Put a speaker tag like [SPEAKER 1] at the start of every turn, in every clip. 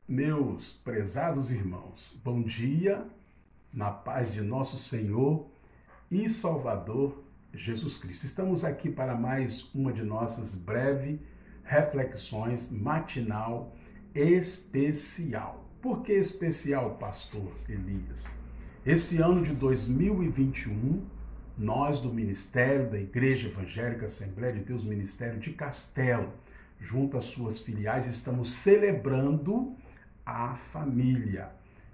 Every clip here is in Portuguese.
[SPEAKER 1] Meus prezados irmãos, bom dia, na paz de nosso Senhor e Salvador Jesus Cristo. Estamos aqui para mais uma de nossas breves reflexões matinal especial. Por que especial, pastor Elias? Esse ano de 2021, nós do Ministério da Igreja Evangélica Assembleia de Deus, Ministério de Castelo, junto às suas filiais, estamos celebrando a família.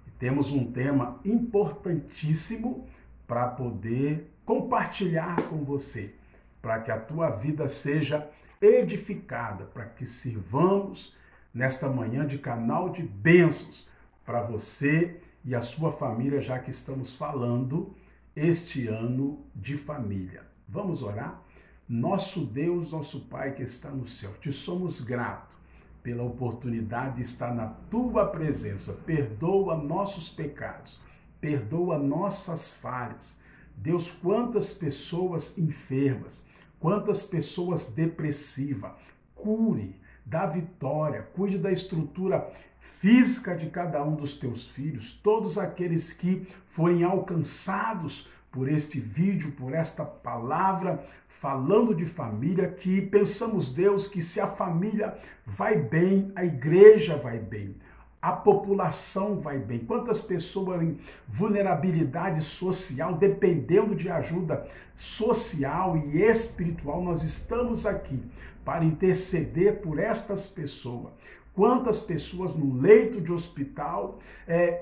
[SPEAKER 1] E temos um tema importantíssimo para poder compartilhar com você, para que a tua vida seja edificada, para que sirvamos nesta manhã de canal de bênçãos para você e a sua família, já que estamos falando este ano de família. Vamos orar? Nosso Deus, nosso Pai que está no céu, te somos gratos pela oportunidade de estar na tua presença. Perdoa nossos pecados, perdoa nossas falhas. Deus, quantas pessoas enfermas, quantas pessoas depressivas, cure, dá vitória, cuide da estrutura física de cada um dos teus filhos, todos aqueles que forem alcançados por este vídeo, por esta palavra, falando de família, que pensamos, Deus, que se a família vai bem, a igreja vai bem, a população vai bem. Quantas pessoas em vulnerabilidade social, dependendo de ajuda social e espiritual, nós estamos aqui para interceder por estas pessoas. Quantas pessoas no leito de hospital,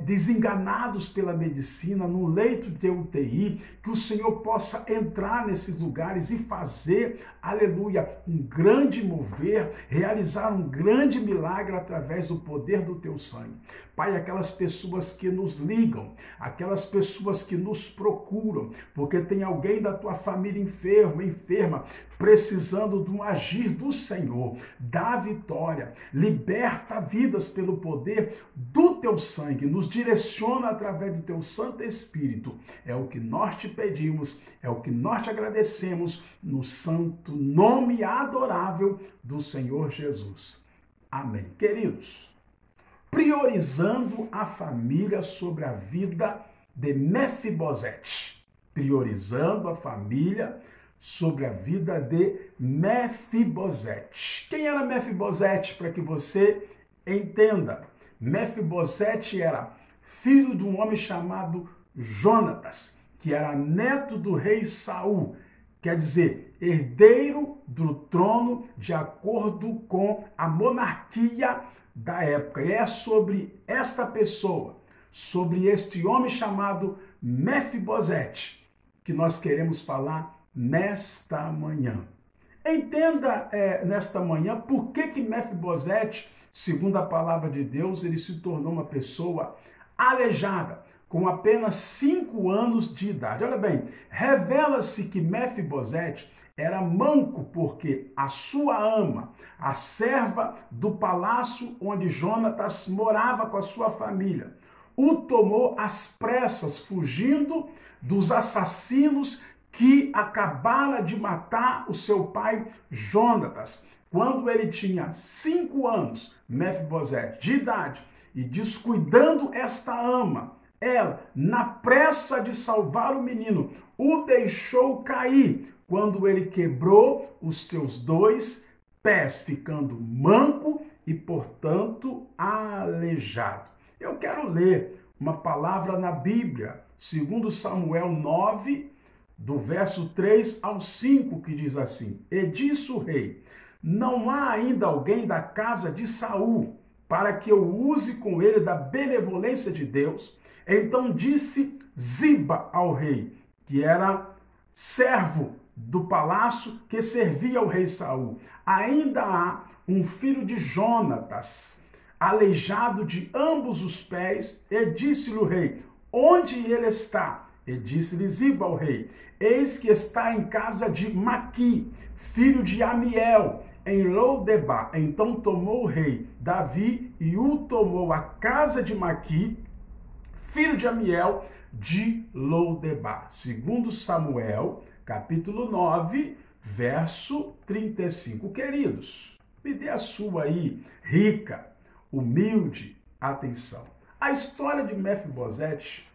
[SPEAKER 1] desenganados pela medicina, no leito de UTI, que o Senhor possa entrar nesses lugares e fazer, aleluia, um grande mover, realizar um grande milagre através do poder do teu sangue. Pai, aquelas pessoas que nos ligam, aquelas pessoas que nos procuram, porque tem alguém da tua família enferma, precisando de um agir do Senhor, dá vitória, liberta vidas pelo poder do teu sangue, nos direciona através do teu Santo Espírito. É o que nós te pedimos, é o que nós te agradecemos, no santo nome adorável do Senhor Jesus. Amém. Queridos, priorizando a família sobre a vida de Mefibosete. Priorizando a família sobre a vida de Mefibosete. Quem era Mefibosete? Para que você entenda. Mefibosete era filho de um homem chamado Jonatas, que era neto do rei Saul, quer dizer, herdeiro do trono de acordo com a monarquia da época. E é sobre esta pessoa, sobre este homem chamado Mefibosete, que nós queremos falar nesta manhã. Entenda nesta manhã por que Mefibosete, segundo a palavra de Deus, ele se tornou uma pessoa aleijada, com apenas 5 anos de idade. Olha bem, revela-se que Mefibosete era manco porque a sua ama, a serva do palácio onde Jonatas morava com a sua família, o tomou às pressas, fugindo dos assassinos que acabaram de matar o seu pai Jonatas. Quando ele tinha 5 anos, Mefibosete, de idade, e descuidando esta ama, ela, na pressa de salvar o menino, o deixou cair, quando ele quebrou os seus 2 pés, ficando manco e, portanto, aleijado. Eu quero ler uma palavra na Bíblia, segundo Samuel 9, do verso 3 ao 5, que diz assim: E disse o rei: Não há ainda alguém da casa de Saul, para que eu use com ele da benevolência de Deus? Então disse Ziba ao rei, que era servo do palácio que servia ao rei Saul: Ainda há um filho de Jonatas, aleijado de ambos os pés. E disse-lhe o rei: Onde ele está? E disse-lhe Ziba ao rei: Eis que está em casa de Maqui, filho de Amiel, em Lodebar. Então tomou o rei Davi e o tomou à casa de Maqui, filho de Amiel, de Lodebar. Segundo Samuel, capítulo 9, verso 35. Queridos, me dê a sua aí, rica, humilde, atenção. A história de Mefibosete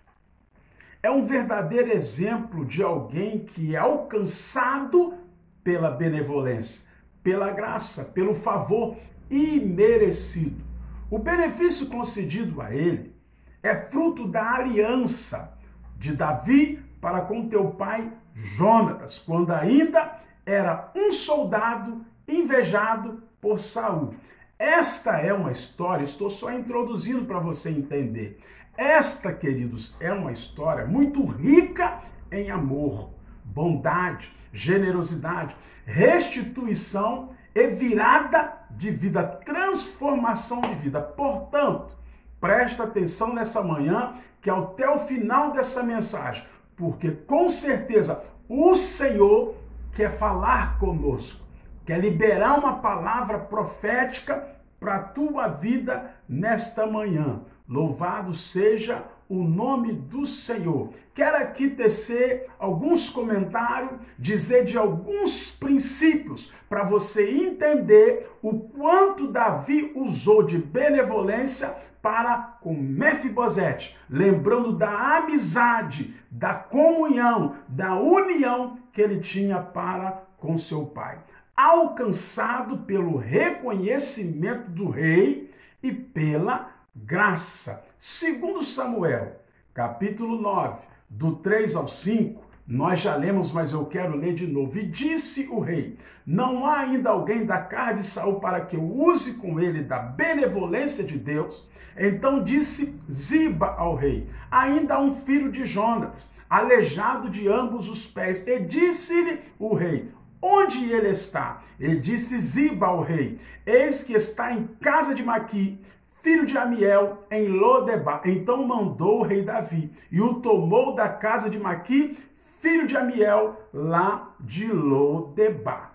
[SPEAKER 1] é um verdadeiro exemplo de alguém que é alcançado pela benevolência, pela graça, pelo favor imerecido. O benefício concedido a ele é fruto da aliança de Davi para com teu pai Jonatas, quando ainda era um soldado invejado por Saul. Esta é uma história, estou só introduzindo para você entender. Esta, queridos, é uma história muito rica em amor, bondade, generosidade, restituição e virada de vida, transformação de vida. Portanto, presta atenção nessa manhã, que até o final dessa mensagem, porque com certeza o Senhor quer falar conosco, quer liberar uma palavra profética para a tua vida nesta manhã. Louvado seja o nome do Senhor. Quero aqui tecer alguns comentários, dizer de alguns princípios para você entender o quanto Davi usou de benevolência para com Mefibosete, lembrando da amizade, da comunhão, da união que ele tinha para com seu pai. Alcançado pelo reconhecimento do rei e pela graça. Segundo Samuel, capítulo 9, do 3 ao 5, nós já lemos, mas eu quero ler de novo. E disse o rei: não há ainda alguém da casa de Saul para que eu use com ele da benevolência de Deus? Então disse Ziba ao rei: ainda há um filho de Jonatas, aleijado de ambos os pés. E disse-lhe o rei: onde ele está? E disse Ziba ao rei: eis que está em casa de Maqui, filho de Amiel, em Lodebar. Então mandou o rei Davi e o tomou da casa de Maqui, filho de Amiel, lá de Lodebar.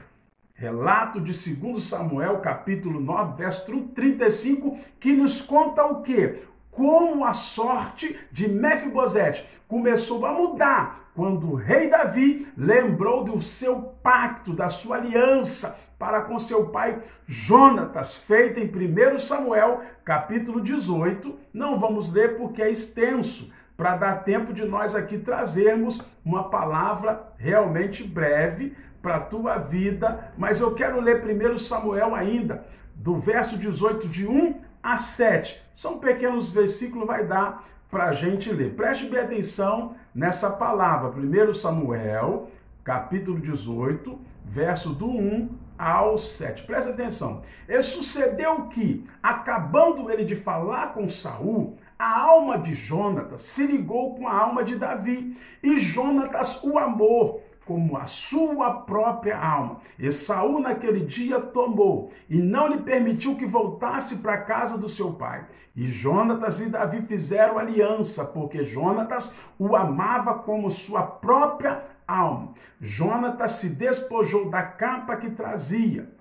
[SPEAKER 1] Relato de 2 Samuel, capítulo 9, verso 35, que nos conta o quê? Como a sorte de Mefibosete começou a mudar quando o rei Davi lembrou do seu pacto, da sua aliança para com seu pai Jonatas, feita em 1 Samuel, capítulo 18. Não vamos ler porque é extenso, para dar tempo de nós aqui trazermos uma palavra realmente breve para a tua vida, mas eu quero ler 1 Samuel ainda, do verso 18, de 1 a 7. São pequenos versículos, vai dar para a gente ler. Preste bem atenção nessa palavra. 1 Samuel, capítulo 18, verso do 1 ao 7. Presta atenção. E sucedeu que, acabando ele de falar com Saul, a alma de Jonatas se ligou com a alma de Davi, e Jonatas o amou como a sua própria alma. E Saul naquele dia tomou e não lhe permitiu que voltasse para a casa do seu pai. E Jonatas e Davi fizeram aliança, porque Jonatas o amava como sua própria alma. Jonatas se despojou da capa que trazia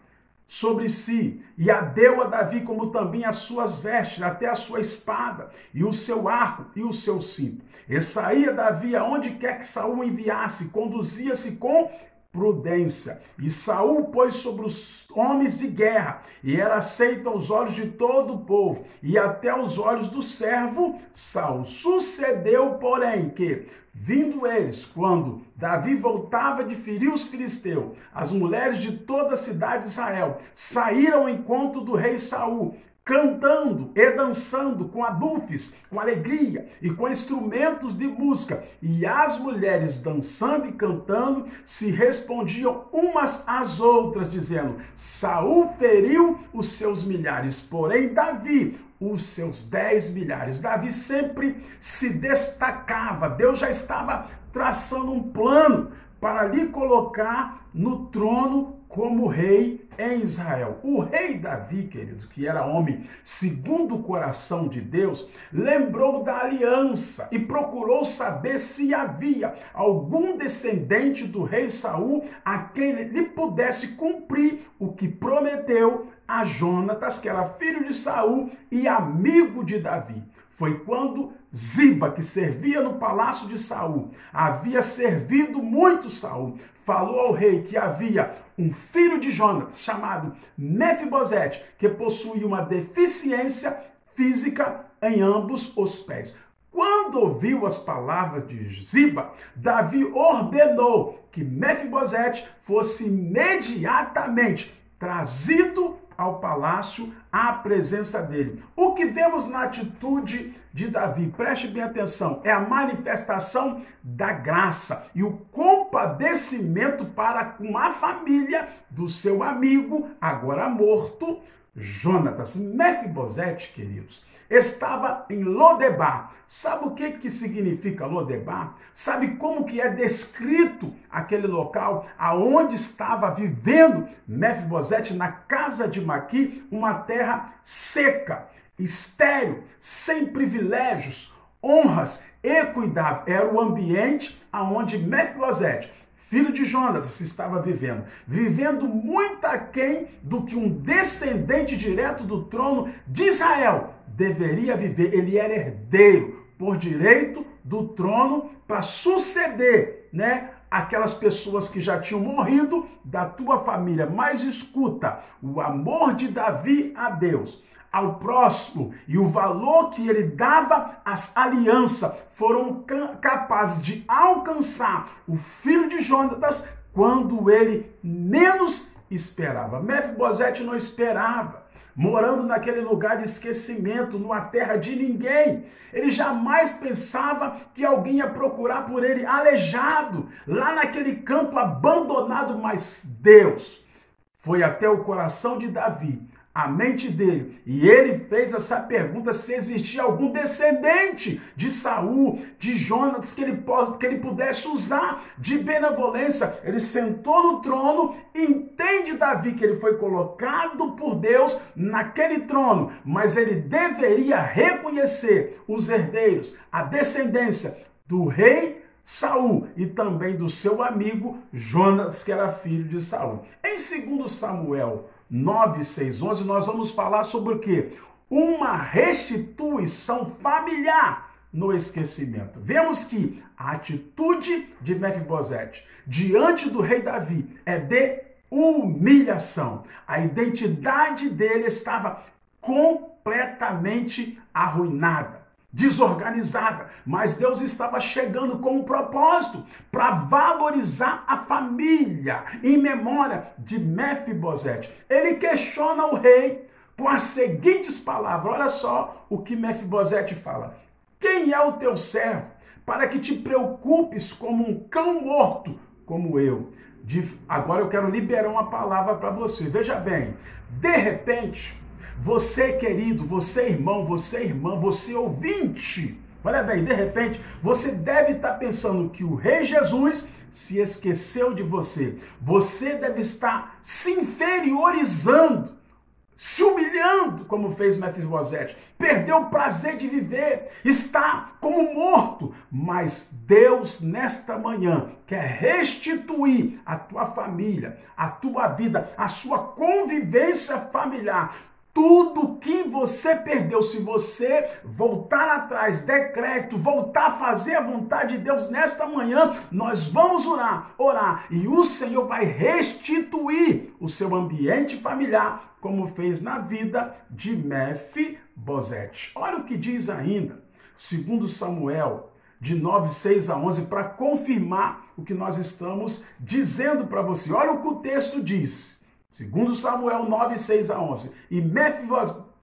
[SPEAKER 1] sobre si, e a deu a Davi, como também as suas vestes, até a sua espada, e o seu arco, e o seu cinto. E saía Davi aonde quer que Saul enviasse, conduzia-se com prudência. E Saul pôs sobre os homens de guerra, e era aceito aos olhos de todo o povo, e até aos olhos do servo Saul. Sucedeu, porém, que, vindo eles, quando Davi voltava de ferir os filisteus, as mulheres de toda a cidade de Israel saíram ao encontro do rei Saul, cantando e dançando com adufes, com alegria e com instrumentos de música. E as mulheres dançando e cantando se respondiam umas às outras, dizendo: Saul feriu os seus milhares, porém Davi os seus 10 milhares. Davi sempre se destacava. Deus já estava traçando um plano para lhe colocar no trono como rei em Israel. O rei Davi, queridos, que era homem segundo o coração de Deus, lembrou da aliança e procurou saber se havia algum descendente do rei Saul a quem ele pudesse cumprir o que prometeu a Jonatas, que era filho de Saul e amigo de Davi. Foi quando Ziba, que servia no palácio de Saul, havia servido muito Saul, falou ao rei que havia um filho de Jonatas, chamado Mefibosete, que possuía uma deficiência física em ambos os pés. Quando ouviu as palavras de Ziba, Davi ordenou que Mefibosete fosse imediatamente trazido ao palácio, à presença dele. O que vemos na atitude de Davi, preste bem atenção, é a manifestação da graça e o compadecimento para com a família do seu amigo, agora morto, Jonatas. Mefibosete, queridos, estava em Lodebar. Sabe o que significa Lodebar? Sabe como que é descrito aquele local aonde estava vivendo Mefibosete, na casa de Maqui, uma terra seca, estéril, sem privilégios, honras e cuidado. Era o ambiente aonde Mefibosete, filho de Jonatas, estava vivendo muito aquém do que um descendente direto do trono de Israel deveria viver. Ele era herdeiro por direito do trono para suceder, aquelas pessoas que já tinham morrido da tua família. Mas escuta, o amor de Davi a Deus, ao próximo e o valor que ele dava às alianças foram capazes de alcançar o filho de Jonatas quando ele menos esperava. Mefibosete não esperava, morando naquele lugar de esquecimento, numa terra de ninguém. Ele jamais pensava que alguém ia procurar por ele aleijado, lá naquele campo abandonado, mas Deus foi até o coração de Davi, a mente dele, e ele fez essa pergunta se existia algum descendente de Saul, de Jonatas, que ele pudesse usar de benevolência. Ele sentou no trono, entende Davi que ele foi colocado por Deus naquele trono, mas ele deveria reconhecer os herdeiros, a descendência do rei Saul e também do seu amigo Jonatas, que era filho de Saul. Em 2 Samuel 9, 6, 11, nós vamos falar sobre o quê? Uma restituição familiar no esquecimento. Vemos que a atitude de Mefibosete diante do rei Davi é de humilhação. A identidade dele estava completamente arruinada, desorganizada, mas Deus estava chegando com um propósito para valorizar a família em memória de Mefibosete. Ele questiona o rei com as seguintes palavras. Olha só o que Mefibosete fala: quem é o teu servo para que te preocupes como um cão morto como eu? Agora eu quero liberar uma palavra para você. Veja bem, de repente, você querido, você irmão, você irmã, você ouvinte, olha bem, de repente, você deve estar pensando que o Rei Jesus se esqueceu de você. Você deve estar se inferiorizando, se humilhando, como fez Mefibosete. Perdeu o prazer de viver, está como morto. Mas Deus, nesta manhã, quer restituir a tua família, a tua vida, a sua convivência familiar. Tudo que você perdeu, se você voltar atrás, der crédito, voltar a fazer a vontade de Deus nesta manhã, nós vamos orar e o Senhor vai restituir o seu ambiente familiar, como fez na vida de Mefibosete. Olha o que diz ainda, 2 Samuel, de 9, 6 a 11, para confirmar o que nós estamos dizendo para você. Olha o que o texto diz. 2 Samuel 9, 6 a 11. E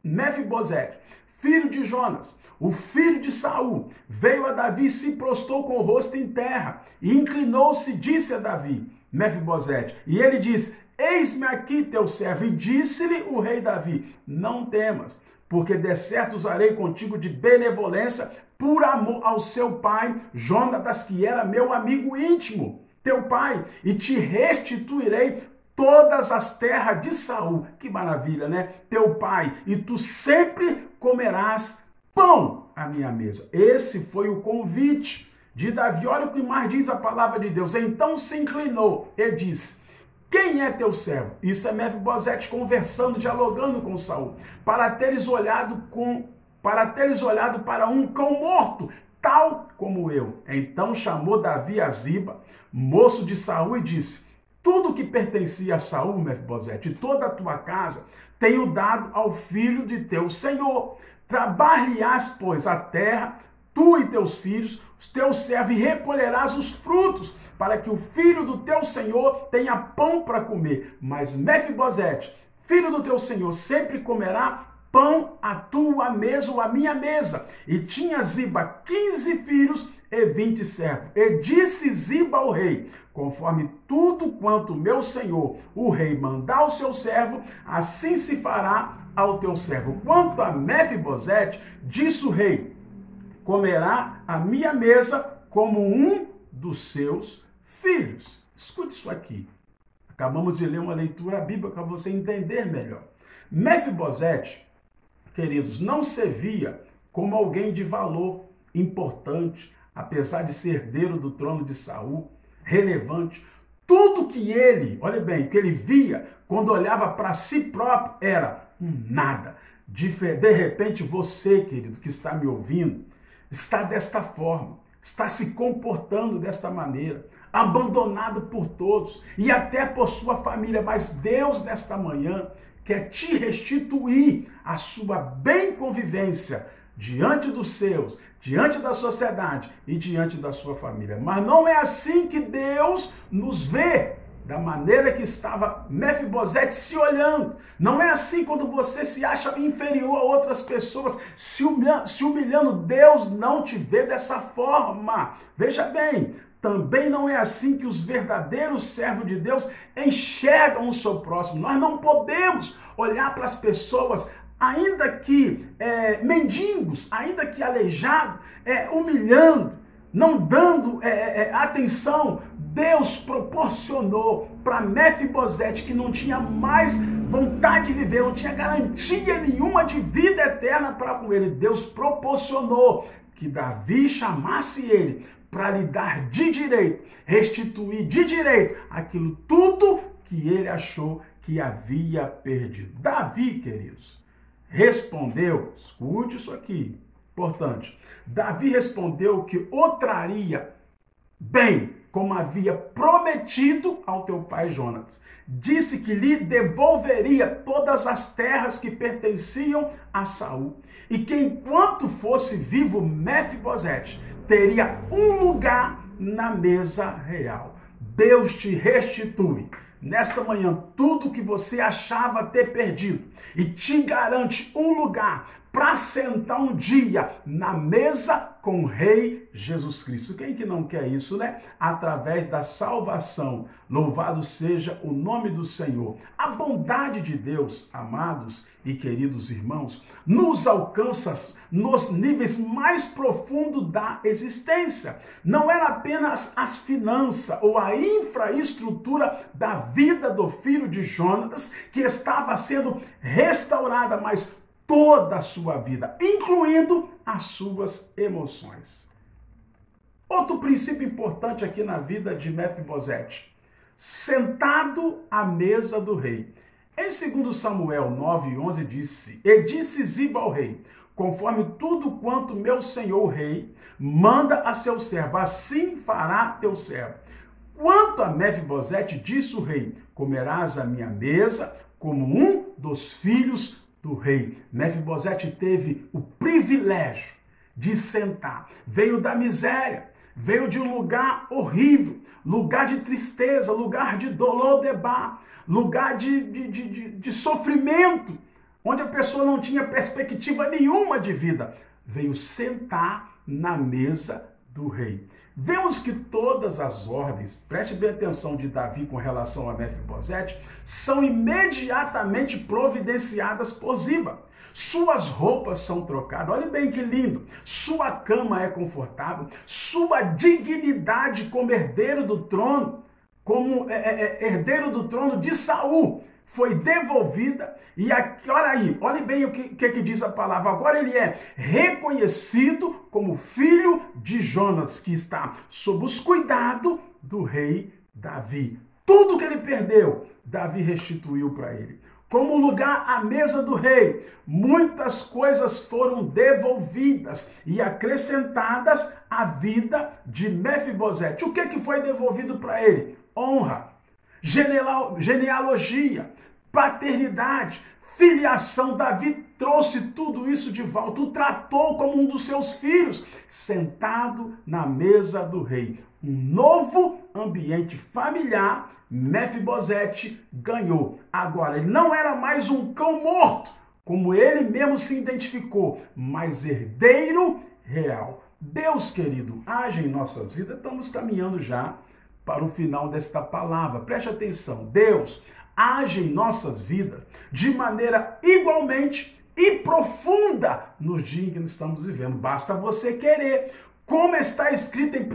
[SPEAKER 1] Mefibosete, filho de Jonas, o filho de Saul, veio a Davi e se prostrou com o rosto em terra. E inclinou-se e disse a Davi, Mefibosete. E ele disse, eis-me aqui teu servo. E disse-lhe o rei Davi, não temas, porque de certo usarei contigo de benevolência por amor ao seu pai, Jonatas, que era meu amigo íntimo, teu pai, e te restituirei todas as terras de Saul. Que maravilha, né? Teu pai, e tu sempre comerás pão à minha mesa. Esse foi o convite de Davi. Olha o que mais diz a palavra de Deus. Então se inclinou e disse, quem é teu servo? Isso é Mefibosete conversando, dialogando com Saul. Para teres olhado para um cão morto, tal como eu. Então chamou Davi a Ziba, moço de Saul, e disse, tudo que pertencia a Saul, Mefibosete, toda a tua casa, tenho dado ao filho de teu senhor. Trabalharás, pois, a terra, tu e teus filhos, os teus servos, e recolherás os frutos, para que o filho do teu senhor tenha pão para comer. Mas Mefibosete, filho do teu senhor, sempre comerá pão à tua mesa ou à minha mesa. E tinha Ziba 15 filhos e 20 servos. E disse Ziba ao rei: conforme tudo quanto meu senhor, o rei, mandar ao seu servo, assim se fará ao teu servo. Quanto a Mefibosete, disse o rei: comerá a minha mesa como um dos seus filhos. Escute isso aqui. Acabamos de ler uma leitura bíblica para você entender melhor. Mefibosete, queridos, não se via como alguém de valor importante, apesar de ser herdeiro do trono de Saul, relevante. Tudo que ele, olha bem, que ele via quando olhava para si próprio era um nada. De repente você, querido, que está me ouvindo, está desta forma, está se comportando desta maneira, abandonado por todos e até por sua família, mas Deus nesta manhã quer te restituir a sua bem convivência diante dos seus, diante da sociedade e diante da sua família. Mas não é assim que Deus nos vê, da maneira que estava Mefibosete se olhando. Não é assim quando você se acha inferior a outras pessoas, se humilhando. Deus não te vê dessa forma. Veja bem, também não é assim que os verdadeiros servos de Deus enxergam o seu próximo. Nós não podemos olhar para as pessoas, ainda que mendigos, ainda que aleijados, humilhando, não dando atenção. Deus proporcionou para Mefibosete, que não tinha mais vontade de viver, não tinha garantia nenhuma de vida eterna para com ele. Deus proporcionou que Davi chamasse ele para lhe dar de direito, restituir de direito aquilo tudo que ele achou que havia perdido. Davi, queridos, respondeu, escute isso aqui, importante. Davi respondeu que o traria bem, como havia prometido ao teu pai Jonatas. Disse que lhe devolveria todas as terras que pertenciam a Saul, e que enquanto fosse vivo Mefibosete teria um lugar na mesa real. Deus te restitui nessa manhã tudo que você achava ter perdido e te garante um lugar para sentar um dia na mesa com o Rei Jesus Cristo. Quem que não quer isso, né? Através da salvação. Louvado seja o nome do Senhor. A bondade de Deus, amados e queridos irmãos, nos alcança nos níveis mais profundos da existência. Não era apenas as finanças ou a infraestrutura da vida do filho de Jonatas que estava sendo restaurada, mas toda a sua vida, incluindo as suas emoções. Outro princípio importante aqui na vida de Mefibosete: sentado à mesa do rei. Em 2 Samuel 9:11 disse: e disse Ziba ao rei: conforme tudo quanto meu senhor o rei manda a seu servo, assim fará teu servo. Quanto a Mefibosete, disse o rei: comerás a minha mesa como um dos filhos do rei. Mefibosete teve o privilégio de sentar. Veio da miséria, veio de um lugar horrível, lugar de tristeza, lugar de dolor, lugar de sofrimento, onde a pessoa não tinha perspectiva nenhuma de vida. Veio sentar na mesa do rei. Vemos que todas as ordens, preste bem atenção, de Davi com relação a Mefibosete, são imediatamente providenciadas por Ziba. Suas roupas são trocadas, olha bem que lindo, sua cama é confortável, sua dignidade como herdeiro do trono, herdeiro do trono de Saul, foi devolvida. E aqui, olha aí, olha bem o que diz a palavra. Agora ele é reconhecido como filho de Jonas, que está sob os cuidados do rei Davi. Tudo que ele perdeu, Davi restituiu para ele. Como lugar à mesa do rei, muitas coisas foram devolvidas e acrescentadas à vida de Mefibosete. O que foi devolvido para ele? Honra, genealogia, paternidade, filiação. Davi trouxe tudo isso de volta, o tratou como um dos seus filhos, sentado na mesa do rei. Um novo ambiente familiar, Mefibosete ganhou. Agora, ele não era mais um cão morto, como ele mesmo se identificou, mas herdeiro real. Deus, querido, age em nossas vidas. Estamos caminhando já para o final desta palavra. Preste atenção. Deus age em nossas vidas de maneira igualmente e profunda nos dias em que nós estamos vivendo. Basta você querer. Como está escrito em 1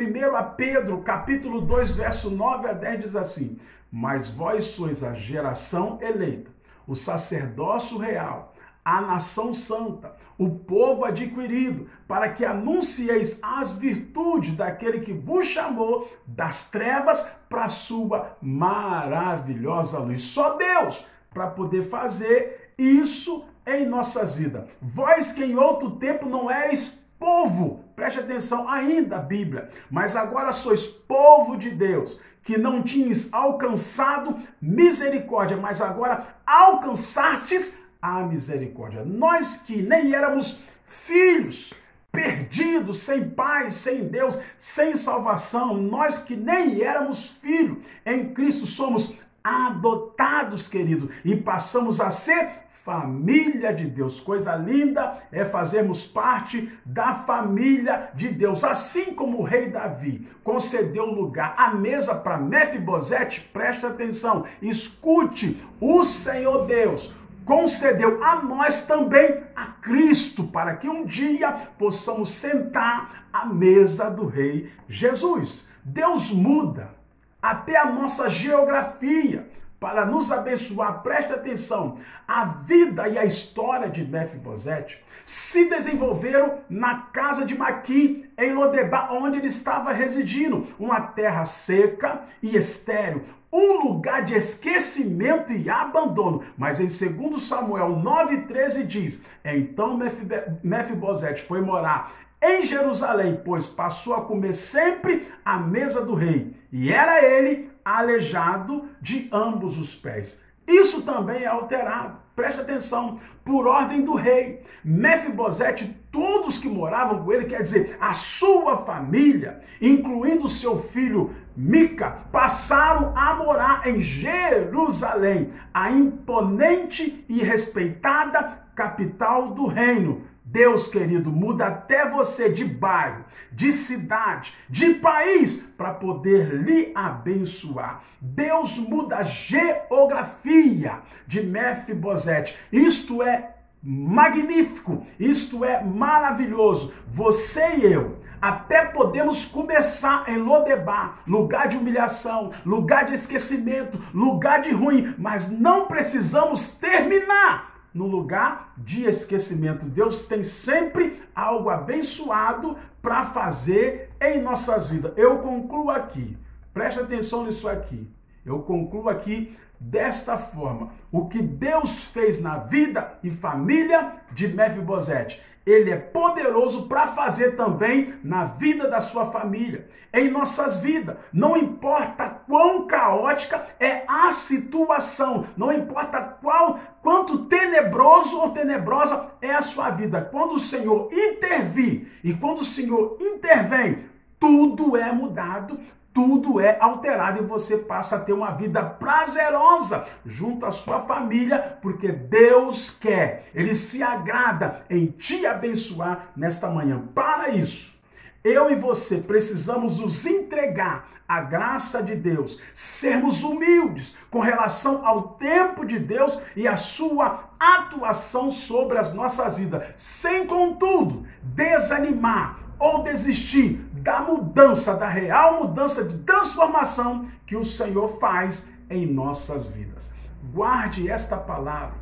[SPEAKER 1] Pedro, capítulo 2, verso 9 a 10, diz assim: mas vós sois a geração eleita, o sacerdócio real, a nação santa, o povo adquirido, para que anuncieis as virtudes daquele que vos chamou das trevas para a sua maravilhosa luz. Só Deus para poder fazer isso em nossas vidas. Vós que em outro tempo não erais povo, preste atenção ainda a Bíblia, mas agora sois povo de Deus, que não tinhas alcançado misericórdia, mas agora alcançastes a misericórdia. Nós que nem éramos filhos, perdidos, sem pai, sem Deus, sem salvação, nós que nem éramos filhos, em Cristo somos adotados, querido, e passamos a ser família de Deus. Coisa linda é fazermos parte da família de Deus. Assim como o rei Davi concedeu lugar à mesa para Mefibosete, preste atenção, escute, o Senhor Deus concedeu a nós também a Cristo, para que um dia possamos sentar à mesa do rei Jesus. Deus muda até a nossa geografia para nos abençoar. Preste atenção, a vida e a história de Mefibosete se desenvolveram na casa de Maqui, em Lodebar, onde ele estava residindo, uma terra seca e estéril, um lugar de esquecimento e abandono. Mas em 2 Samuel 9,13 diz: então Mefibosete foi morar em Jerusalém, pois passou a comer sempre à mesa do rei, e era ele aleijado de ambos os pés. Isso também é alterado. Preste atenção, por ordem do rei. Mefibosete, todos que moravam com ele, quer dizer, a sua família, incluindo seu filho Mica, passaram a morar em Jerusalém, a imponente e respeitada capital do reino. Deus, querido, muda até você de bairro, de cidade, de país, para poder lhe abençoar. Deus muda a geografia de Mefibosete. Isto é magnífico, isto é maravilhoso. Você e eu até podemos começar em Lodebar, lugar de humilhação, lugar de esquecimento, lugar de ruim, mas não precisamos terminar no lugar de esquecimento. Deus tem sempre algo abençoado para fazer em nossas vidas. Eu concluo aqui, preste atenção nisso aqui. Eu concluo aqui desta forma: o que Deus fez na vida e família de Mefibosete, Ele é poderoso para fazer também na vida da sua família, em nossas vidas. Não importa quão caótica é a situação, não importa quanto tenebroso ou tenebrosa é a sua vida. Quando o Senhor intervir e quando o Senhor intervém, tudo é mudado, tudo é alterado e você passa a ter uma vida prazerosa junto à sua família, porque Deus quer, Ele se agrada em te abençoar nesta manhã. Para isso, eu e você precisamos nos entregar à graça de Deus, sermos humildes com relação ao tempo de Deus e a sua atuação sobre as nossas vidas, sem, contudo, desanimar ou desistir da mudança, da real mudança de transformação que o Senhor faz em nossas vidas. Guarde esta palavra.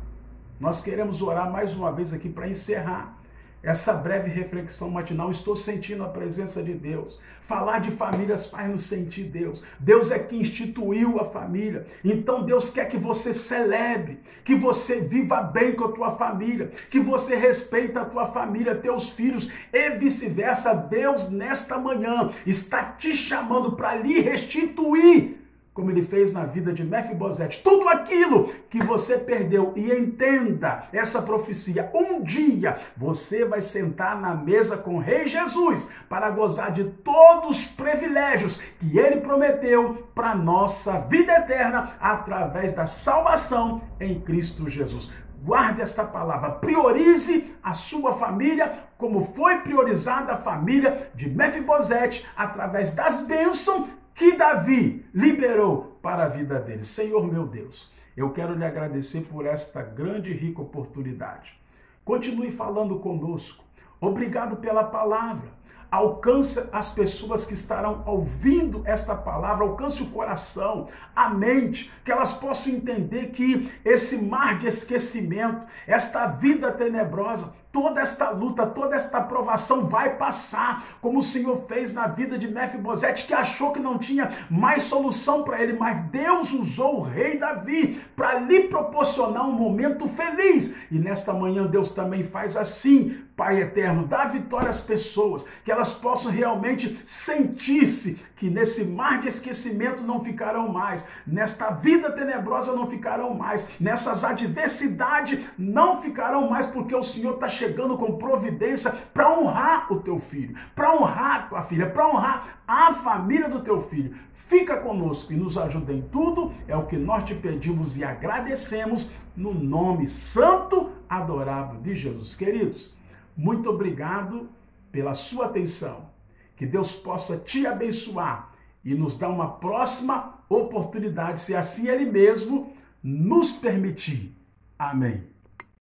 [SPEAKER 1] Nós queremos orar mais uma vez aqui para encerrar essa breve reflexão matinal. Estou sentindo a presença de Deus. Falar de famílias faz nos sentir Deus. Deus é quem instituiu a família. Então Deus quer que você celebre, que você viva bem com a tua família, que você respeite a tua família, teus filhos e vice-versa. Deus nesta manhã está te chamando para lhe restituir como ele fez na vida de Mefibosete. Tudo aquilo que você perdeu, e entenda essa profecia, um dia você vai sentar na mesa com o Rei Jesus para gozar de todos os privilégios que ele prometeu para a nossa vida eterna através da salvação em Cristo Jesus. Guarde esta palavra, priorize a sua família como foi priorizada a família de Mefibosete através das bênçãos que Davi liberou para a vida dele. Senhor meu Deus, eu quero lhe agradecer por esta grande e rica oportunidade. Continue falando conosco. Obrigado pela palavra. Alcance as pessoas que estarão ouvindo esta palavra, alcance o coração, a mente, que elas possam entender que esse mar de esquecimento, esta vida tenebrosa, toda esta luta, toda esta provação vai passar, como o Senhor fez na vida de Mefibosete, que achou que não tinha mais solução para ele, mas Deus usou o rei Davi para lhe proporcionar um momento feliz. E nesta manhã Deus também faz assim, Pai eterno, dá vitória às pessoas, que elas possam realmente sentir-se que nesse mar de esquecimento não ficarão mais, nesta vida tenebrosa não ficarão mais, nessas adversidades não ficarão mais, porque o Senhor está chegando com providência para honrar o teu filho, para honrar a tua filha, para honrar a família do teu filho. Fica conosco e nos ajuda em tudo, é o que nós te pedimos e agradecemos no nome santo, adorável de Jesus. Queridos, muito obrigado pela sua atenção. Que Deus possa te abençoar e nos dar uma próxima oportunidade, se assim Ele mesmo nos permitir. Amém.